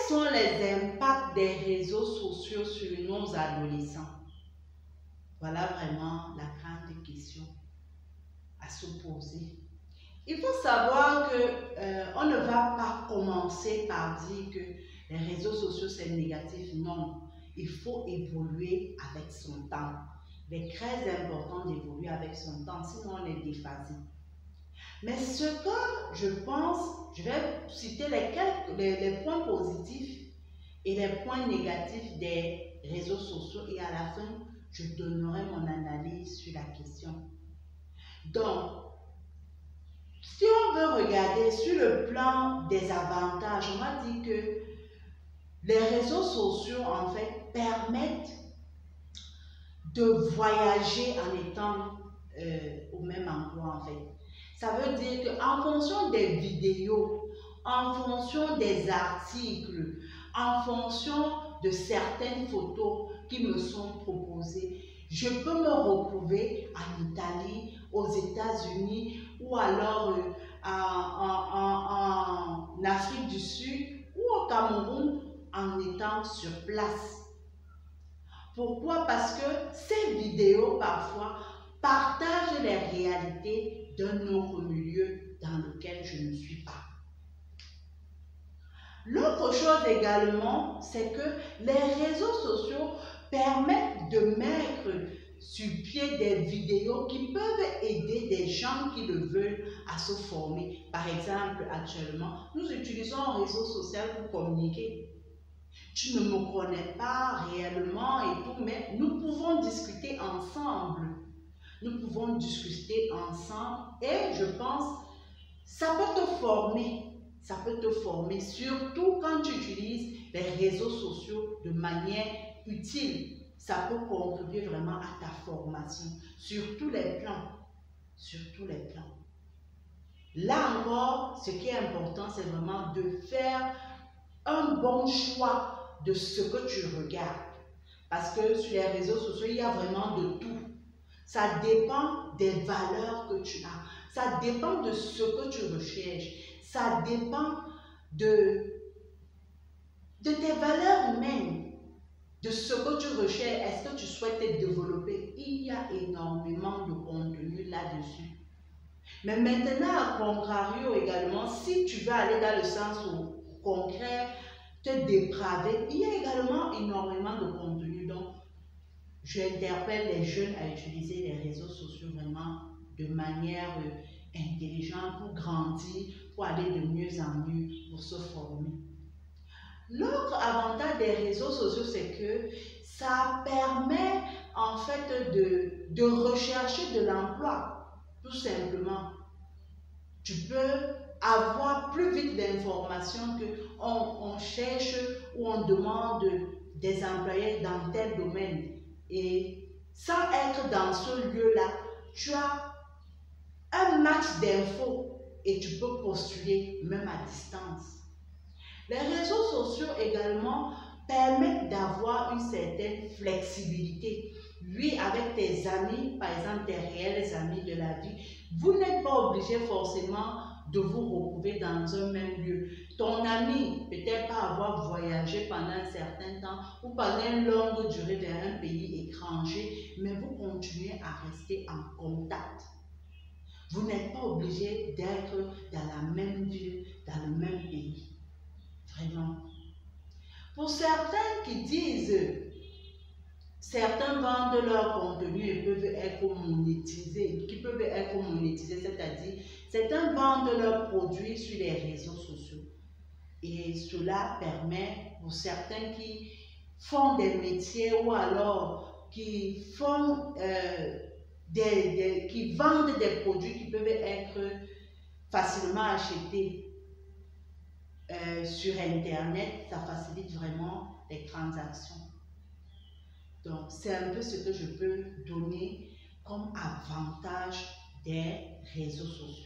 sont les impacts des réseaux sociaux sur nos adolescents? Voilà vraiment la grande question à se poser. Il faut savoir que on ne va pas commencer par dire que les réseaux sociaux c'est négatif. Non, il faut évoluer avec son temps. Il est très important d'évoluer avec son temps, sinon on est déphasé. Mais ce que je pense, je vais citer les points positifs et les points négatifs des réseaux sociaux et à la fin, je donnerai mon analyse sur la question. Donc, si on veut regarder sur le plan des avantages, on va dire que les réseaux sociaux, en fait, permettent de voyager en étant au même endroit, en fait. Ça veut dire qu'en fonction des vidéos, en fonction des articles, en fonction de certaines photos qui me sont proposées, je peux me retrouver en Italie, aux États-Unis ou alors en Afrique du Sud ou au Cameroun en étant sur place. Pourquoi? Parce que ces vidéos parfois partagent les réalités d'un autre milieu dans lequel je ne suis pas. L'autre chose également, c'est que les réseaux sociaux permettent de mettre sur pied des vidéos qui peuvent aider des gens qui le veulent à se former. Par exemple, actuellement, nous utilisons un réseau social pour communiquer. Tu ne me connais pas réellement et tout, mais nous pouvons discuter ensemble. Nous pouvons discuter ensemble et je pense ça peut te former. Ça peut te former, surtout quand tu utilises les réseaux sociaux de manière utile. Ça peut contribuer vraiment à ta formation, sur tous les plans. Sur tous les plans. Là encore, ce qui est important, c'est vraiment de faire un bon choix de ce que tu regardes. Parce que sur les réseaux sociaux, il y a vraiment de tout. Ça dépend des valeurs que tu as. Ça dépend de ce que tu recherches. Ça dépend de tes valeurs humaines, de ce que tu recherches. Est-ce que tu souhaites te développer? Il y a énormément de contenu là-dessus. Mais maintenant, à contrario également, si tu veux aller dans le sens concret, te dépraver, il y a également énormément de contenu. Donc, j'interpelle les jeunes à utiliser les réseaux sociaux vraiment de manière intelligente pour grandir, pour aller de mieux en mieux, pour se former. L'autre avantage des réseaux sociaux, c'est que ça permet en fait de rechercher de l'emploi, tout simplement. Tu peux avoir plus vite d'informations qu'on cherche ou on demande des employés dans tel domaine. Et sans être dans ce lieu-là, tu as un max d'infos et tu peux postuler même à distance. Les réseaux sociaux également permettent d'avoir une certaine flexibilité. Oui, avec tes amis, par exemple tes réels amis de la vie, vous n'êtes pas obligé forcément de vous retrouver dans un même lieu. Ton ami peut-être pas avoir voyagé pendant un certain temps ou pendant une longue durée vers un pays étranger, mais vous continuez à rester en contact. Vous n'êtes pas obligé d'être dans la même ville, dans le même pays. Vraiment. Pour certains qui disent, certains vendent leur contenu et peuvent être monétisés, c'est-à-dire certains vendent leurs produits sur les réseaux sociaux. Et cela permet pour certains qui font des métiers ou alors qui font qui vendent des produits qui peuvent être facilement achetés sur Internet, ça facilite vraiment les transactions. Donc, c'est un peu ce que je peux donner comme avantage des réseaux sociaux.